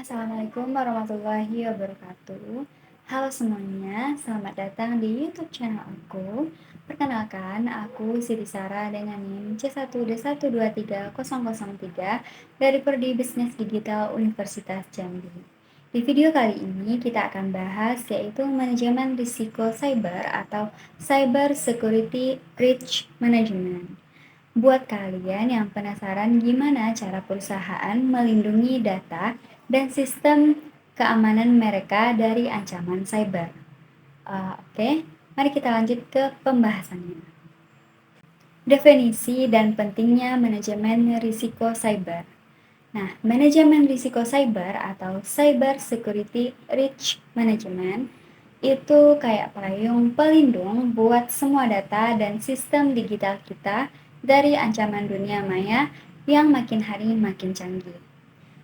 Assalamualaikum warahmatullahi wabarakatuh. Halo semuanya, selamat datang di YouTube channel aku. Perkenalkan, aku Siti Sarah dengan NIM C1D1230003 dari Prodi Bisnis Digital Universitas Jambi. Di video kali ini kita akan bahas yaitu manajemen risiko cyber atau Cyber Security Risk Management. Buat kalian yang penasaran gimana cara perusahaan melindungi data dan sistem keamanan mereka dari ancaman cyber. Oke, mari kita lanjut ke pembahasannya. Definisi dan pentingnya manajemen risiko cyber. Nah, manajemen risiko cyber atau Cyber Security Risk Management itu kayak payung pelindung buat semua data dan sistem digital kita dari ancaman dunia maya yang makin hari makin canggih.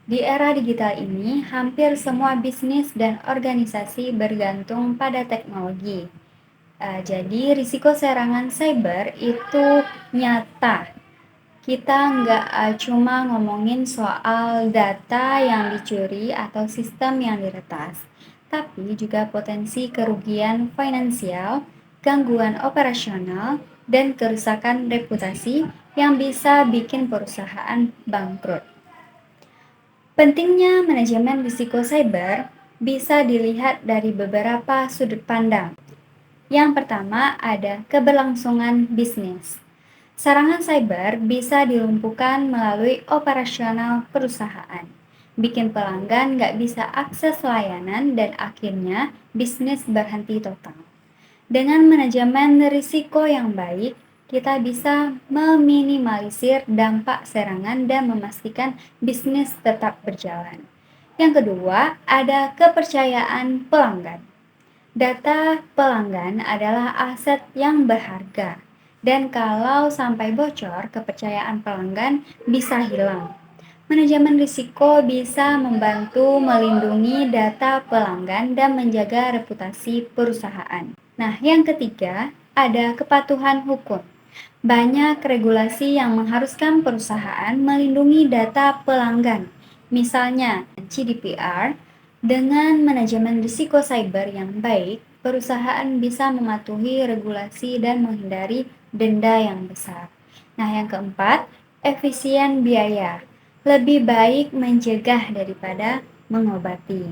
Di era digital ini, hampir semua bisnis dan organisasi bergantung pada teknologi. Jadi, risiko serangan cyber itu nyata. Kita nggak cuma ngomongin soal data yang dicuri atau sistem yang diretas, tapi juga potensi kerugian finansial, gangguan operasional, dan kerusakan reputasi yang bisa bikin perusahaan bangkrut. Pentingnya manajemen risiko cyber bisa dilihat dari beberapa sudut pandang. Yang pertama ada keberlangsungan bisnis. Serangan cyber bisa dilumpuhkan melalui operasional perusahaan, bikin pelanggan nggak bisa akses layanan dan akhirnya bisnis berhenti total. Dengan manajemen risiko yang baik, kita bisa meminimalisir dampak serangan dan memastikan bisnis tetap berjalan. Yang kedua, ada kepercayaan pelanggan. Data pelanggan adalah aset yang berharga, dan kalau sampai bocor, kepercayaan pelanggan bisa hilang. Manajemen risiko bisa membantu melindungi data pelanggan dan menjaga reputasi perusahaan. Nah, yang ketiga, ada kepatuhan hukum. Banyak regulasi yang mengharuskan perusahaan melindungi data pelanggan. Misalnya, GDPR. Dengan manajemen risiko cyber yang baik, perusahaan bisa mematuhi regulasi dan menghindari denda yang besar. Nah, yang keempat, efisien biaya. Lebih baik mencegah daripada mengobati.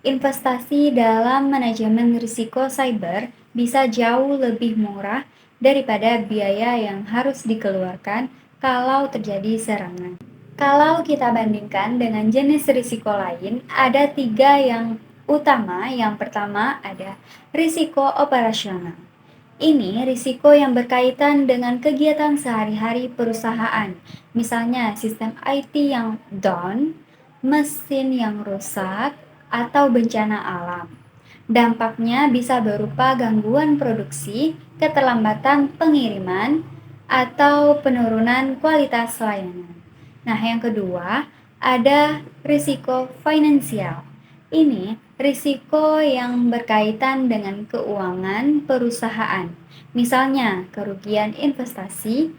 Investasi dalam manajemen risiko cyber bisa jauh lebih murah daripada biaya yang harus dikeluarkan kalau terjadi serangan. Kalau kita bandingkan dengan jenis risiko lain, ada 3 yang utama. Yang pertama ada risiko operasional. Ini risiko yang berkaitan dengan kegiatan sehari-hari perusahaan, misalnya sistem IT yang down, mesin yang rusak, atau bencana alam. Dampaknya bisa berupa gangguan produksi, keterlambatan pengiriman, atau penurunan kualitas layanan. Nah, yang kedua, ada risiko finansial. Ini risiko yang berkaitan dengan keuangan perusahaan, misalnya kerugian investasi,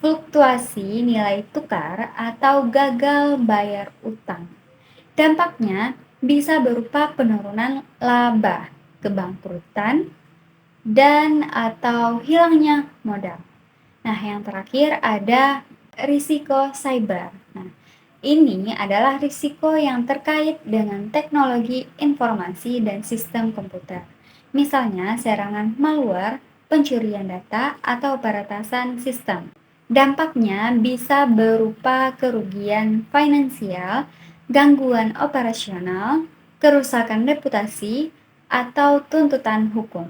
fluktuasi nilai tukar, atau gagal bayar utang. Dampaknya bisa berupa penurunan laba, kebangkrutan, dan atau hilangnya modal. Nah, yang terakhir ada risiko cyber. Nah, ini adalah risiko yang terkait dengan teknologi informasi dan sistem komputer. Misalnya serangan malware, pencurian data, atau peretasan sistem. Dampaknya bisa berupa kerugian finansial, gangguan operasional, kerusakan reputasi, atau tuntutan hukum.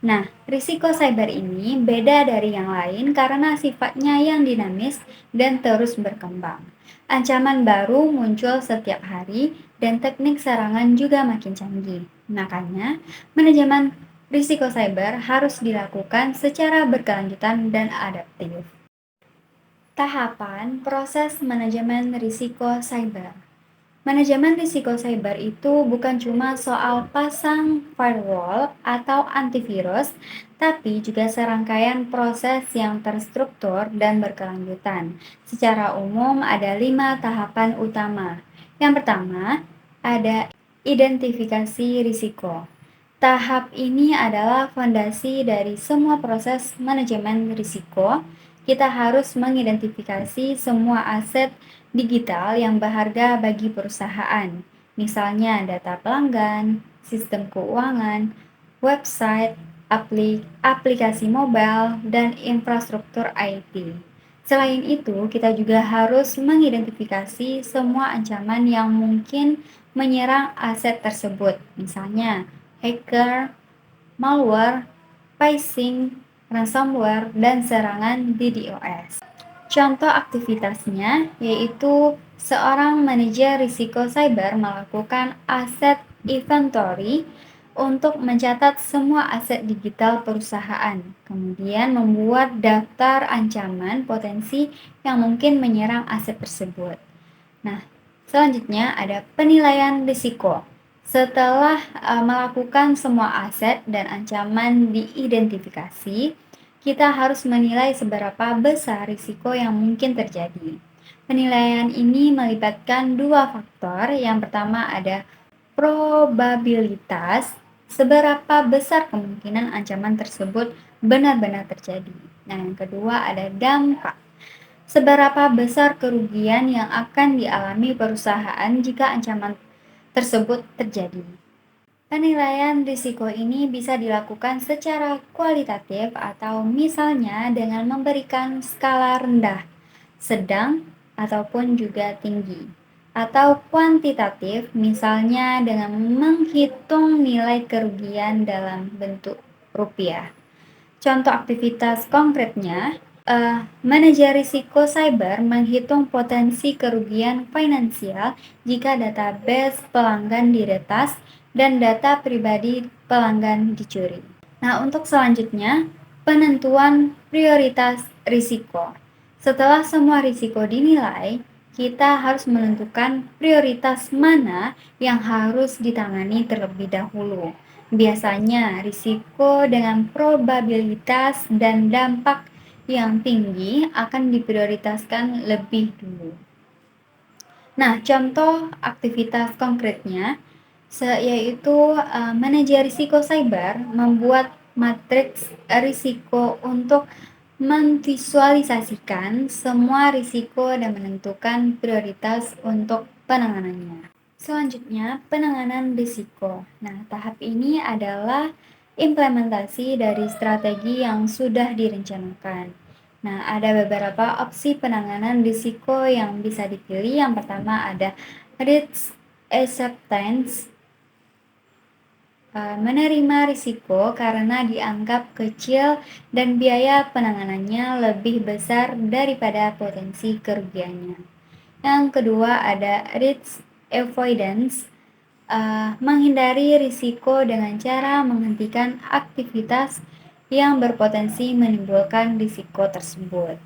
Nah, risiko cyber ini beda dari yang lain karena sifatnya yang dinamis dan terus berkembang. Ancaman baru muncul setiap hari dan teknik serangan juga makin canggih. Makanya, manajemen risiko cyber harus dilakukan secara berkelanjutan dan adaptif. Tahapan proses manajemen risiko cyber. Manajemen risiko cyber itu bukan cuma soal pasang firewall atau antivirus, tapi juga serangkaian proses yang terstruktur dan berkelanjutan. Secara umum ada 5 tahapan utama. Yang pertama, ada identifikasi risiko. Tahap ini adalah fondasi dari semua proses manajemen risiko. Kita harus mengidentifikasi semua aset digital yang berharga bagi perusahaan, misalnya data pelanggan, sistem keuangan, website, aplikasi mobile, dan infrastruktur IT. Selain itu, kita juga harus mengidentifikasi semua ancaman yang mungkin menyerang aset tersebut, misalnya hacker, malware, phishing, ransomware, dan serangan DDoS. Contoh aktivitasnya yaitu seorang manajer risiko cyber melakukan aset inventory untuk mencatat semua aset digital perusahaan, kemudian membuat daftar ancaman potensi yang mungkin menyerang aset tersebut. Nah, selanjutnya ada penilaian risiko. Setelah melakukan semua aset dan ancaman diidentifikasi, kita harus menilai seberapa besar risiko yang mungkin terjadi. Penilaian ini melibatkan dua faktor. Yang pertama ada probabilitas, seberapa besar kemungkinan ancaman tersebut benar-benar terjadi. Nah, yang kedua ada dampak. Seberapa besar kerugian yang akan dialami perusahaan jika ancaman tersebut terjadi. Penilaian risiko ini bisa dilakukan secara kualitatif atau misalnya dengan memberikan skala rendah, sedang, ataupun juga tinggi. Atau kuantitatif misalnya dengan menghitung nilai kerugian dalam bentuk rupiah. Contoh aktivitas konkretnya, manajer risiko cyber menghitung potensi kerugian finansial jika database pelanggan diretas dan data pribadi pelanggan dicuri. Nah, untuk selanjutnya, penentuan prioritas risiko. Setelah semua risiko dinilai, kita harus menentukan prioritas mana yang harus ditangani terlebih dahulu. Biasanya, risiko dengan probabilitas dan dampak yang tinggi akan diprioritaskan lebih dulu. Nah, contoh aktivitas konkretnya yaitu manajer risiko cyber membuat matriks risiko untuk memvisualisasikan semua risiko dan menentukan prioritas untuk penanganannya. Selanjutnya, penanganan risiko. Nah, tahap ini adalah implementasi dari strategi yang sudah direncanakan. Nah, ada beberapa opsi penanganan risiko yang bisa dipilih. Yang pertama ada risk acceptance, menerima risiko karena dianggap kecil dan biaya penanganannya lebih besar daripada potensi kerugiannya. Yang kedua ada risk avoidance, menghindari risiko dengan cara menghentikan aktivitas yang berpotensi menimbulkan risiko tersebut.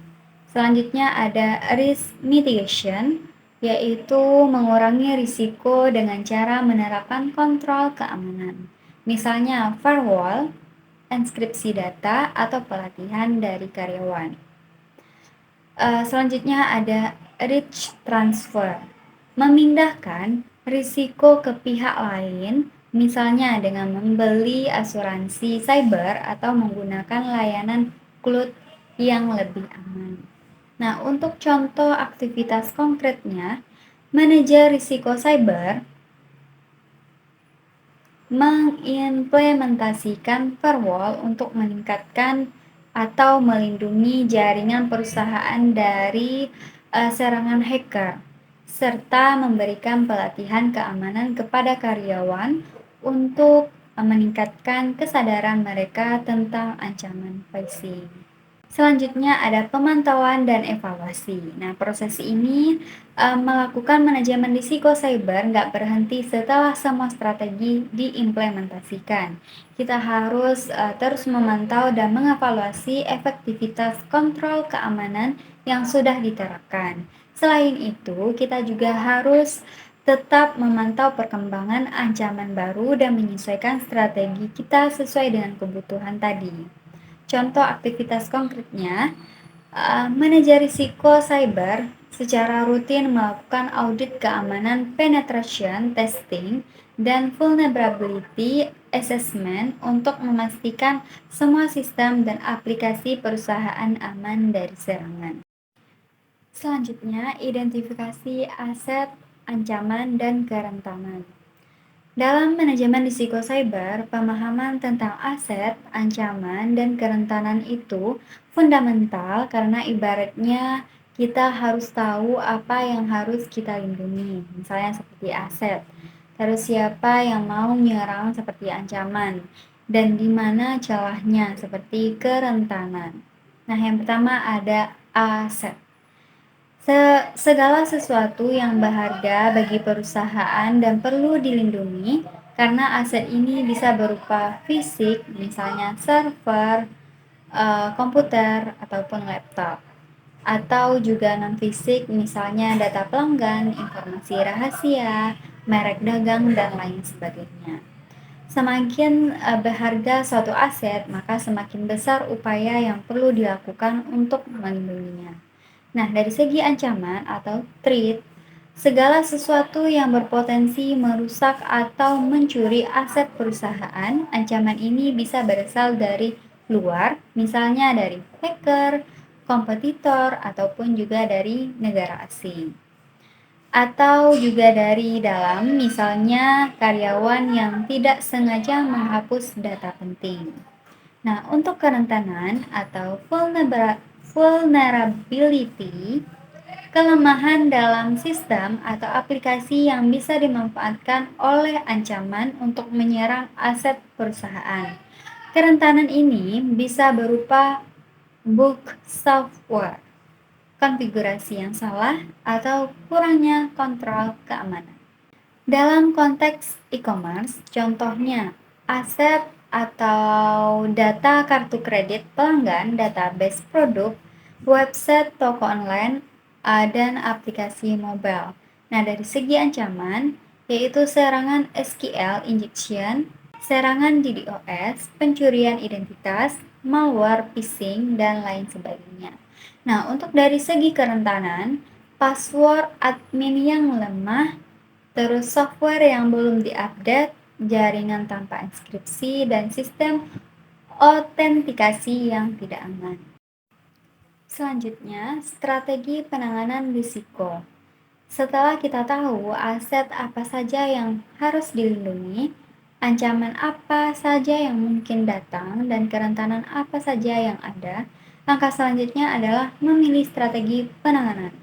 Selanjutnya ada risk mitigation, yaitu mengurangi risiko dengan cara menerapkan kontrol keamanan. Misalnya firewall, enkripsi data, atau pelatihan dari karyawan. Selanjutnya ada risk transfer, memindahkan risiko ke pihak lain, misalnya dengan membeli asuransi cyber atau menggunakan layanan cloud yang lebih aman. Nah, untuk contoh aktivitas konkretnya, manajer risiko cyber mengimplementasikan firewall untuk meningkatkan atau melindungi jaringan perusahaan dari serangan hacker, serta memberikan pelatihan keamanan kepada karyawan untuk meningkatkan kesadaran mereka tentang ancaman phishing. Selanjutnya ada pemantauan dan evaluasi. Nah, proses ini melakukan manajemen risiko cyber nggak berhenti setelah semua strategi diimplementasikan. Kita harus terus memantau dan mengevaluasi efektivitas kontrol keamanan yang sudah diterapkan. Selain itu, kita juga harus tetap memantau perkembangan ancaman baru dan menyesuaikan strategi kita sesuai dengan kebutuhan tadi. Contoh aktivitas konkretnya, manajer risiko cyber secara rutin melakukan audit keamanan penetration testing dan vulnerability assessment untuk memastikan semua sistem dan aplikasi perusahaan aman dari serangan. Selanjutnya, identifikasi aset, ancaman, dan kerentanan. Dalam manajemen risiko cyber, pemahaman tentang aset, ancaman, dan kerentanan itu fundamental karena ibaratnya kita harus tahu apa yang harus kita lindungi, misalnya seperti aset. Terus siapa yang mau menyerang seperti ancaman, dan di mana celahnya seperti kerentanan. Nah, yang pertama ada aset. Segala sesuatu yang berharga bagi perusahaan dan perlu dilindungi karena aset ini bisa berupa fisik, misalnya server, komputer, ataupun laptop. Atau juga non-fisik, misalnya data pelanggan, informasi rahasia, merek dagang, dan lain sebagainya. Semakin berharga suatu aset, maka semakin besar upaya yang perlu dilakukan untuk melindunginya. Nah, dari segi ancaman atau threat, segala sesuatu yang berpotensi merusak atau mencuri aset perusahaan, ancaman ini bisa berasal dari luar, misalnya dari hacker, kompetitor, ataupun juga dari negara asing. Atau juga dari dalam, misalnya karyawan yang tidak sengaja menghapus data penting. Nah, untuk kerentanan atau vulnerability, kelemahan dalam sistem atau aplikasi yang bisa dimanfaatkan oleh ancaman untuk menyerang aset perusahaan. Kerentanan ini bisa berupa bug software, konfigurasi yang salah, atau kurangnya kontrol keamanan. Dalam konteks e-commerce, contohnya aset atau data kartu kredit pelanggan, database produk, website toko online, dan aplikasi mobile. Nah, dari segi ancaman, yaitu serangan SQL injection, serangan DDoS, pencurian identitas, malware, phishing, dan lain sebagainya. Nah, untuk dari segi kerentanan, password admin yang lemah, terus software yang belum diupdate, jaringan tanpa enkripsi, dan sistem autentikasi yang tidak aman. Selanjutnya, strategi penanganan risiko. Setelah kita tahu aset apa saja yang harus dilindungi, ancaman apa saja yang mungkin datang, dan kerentanan apa saja yang ada, langkah selanjutnya adalah memilih strategi penanganan.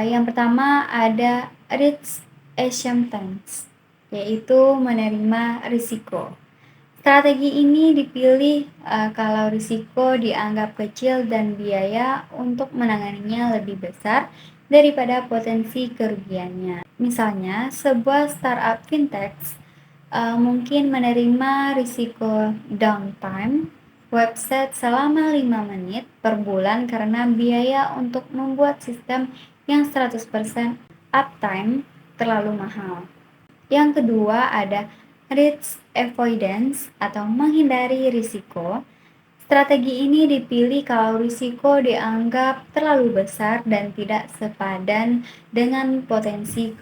Yang pertama ada risk acceptance, yaitu menerima risiko. Strategi ini dipilih kalau risiko dianggap kecil dan biaya untuk menanganinya lebih besar daripada potensi kerugiannya. Misalnya, sebuah startup fintech mungkin menerima risiko downtime website selama 5 menit per bulan karena biaya untuk membuat sistem yang 100% uptime terlalu mahal. Yang kedua ada risk avoidance atau menghindari risiko. Strategi ini dipilih kalau risiko dianggap terlalu besar dan tidak sepadan dengan potensi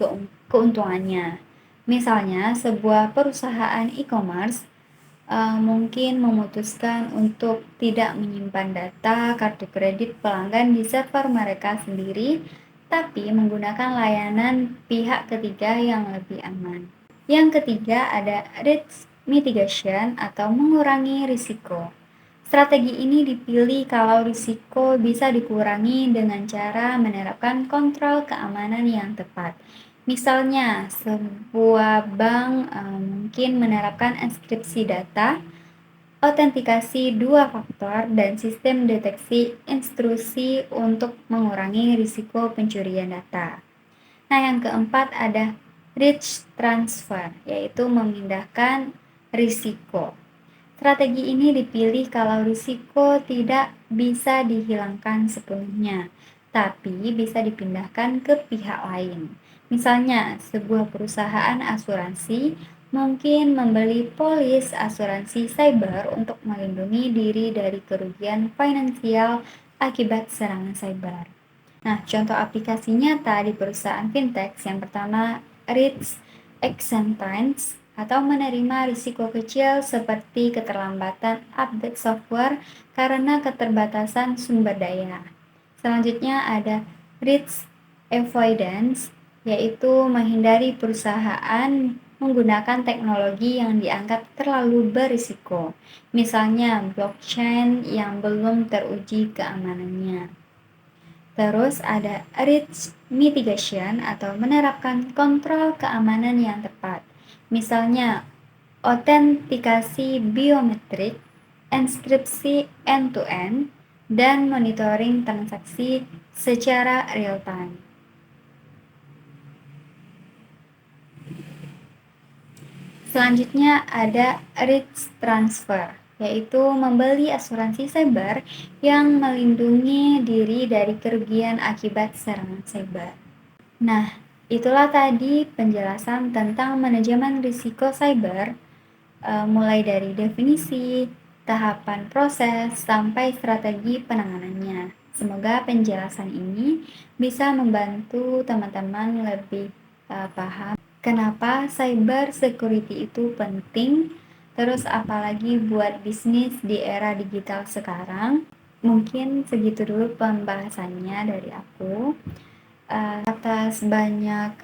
keuntungannya. Misalnya, sebuah perusahaan e-commerce mungkin memutuskan untuk tidak menyimpan data kartu kredit pelanggan di server mereka sendiri, tapi menggunakan layanan pihak ketiga yang lebih aman. Yang ketiga ada risk mitigation atau mengurangi risiko. Strategi ini dipilih kalau risiko bisa dikurangi dengan cara menerapkan kontrol keamanan yang tepat. Misalnya, sebuah bank mungkin menerapkan enkripsi data, autentikasi dua faktor, dan sistem deteksi intrusi untuk mengurangi risiko pencurian data. Nah, yang keempat ada risk transfer, yaitu memindahkan risiko. Strategi ini dipilih kalau risiko tidak bisa dihilangkan sepenuhnya, tapi bisa dipindahkan ke pihak lain. Misalnya, sebuah perusahaan asuransi mungkin membeli polis asuransi cyber untuk melindungi diri dari kerugian finansial akibat serangan cyber. Nah, contoh aplikasi nyata di perusahaan fintech yang pertama, Rich Exemptions atau menerima risiko kecil seperti keterlambatan update software karena keterbatasan sumber daya. Selanjutnya ada Risk Avoidance, yaitu menghindari perusahaan menggunakan teknologi yang dianggap terlalu berisiko, misalnya blockchain yang belum teruji keamanannya. Terus ada risk mitigation atau menerapkan kontrol keamanan yang tepat. Misalnya autentikasi biometrik, enkripsi end-to-end, dan monitoring transaksi secara real-time. Selanjutnya ada risk transfer, yaitu membeli asuransi cyber yang melindungi diri dari kerugian akibat serangan cyber. Nah, itulah tadi penjelasan tentang manajemen risiko cyber, mulai dari definisi, tahapan proses, sampai strategi penanganannya. Semoga penjelasan ini bisa membantu teman-teman lebih paham kenapa cyber security itu penting, terus apalagi buat bisnis di era digital sekarang. Mungkin segitu dulu pembahasannya dari aku. Atas banyak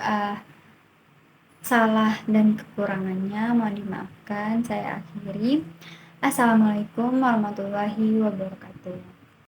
salah dan kekurangannya mohon dimaafkan, saya akhiri. Assalamualaikum warahmatullahi wabarakatuh.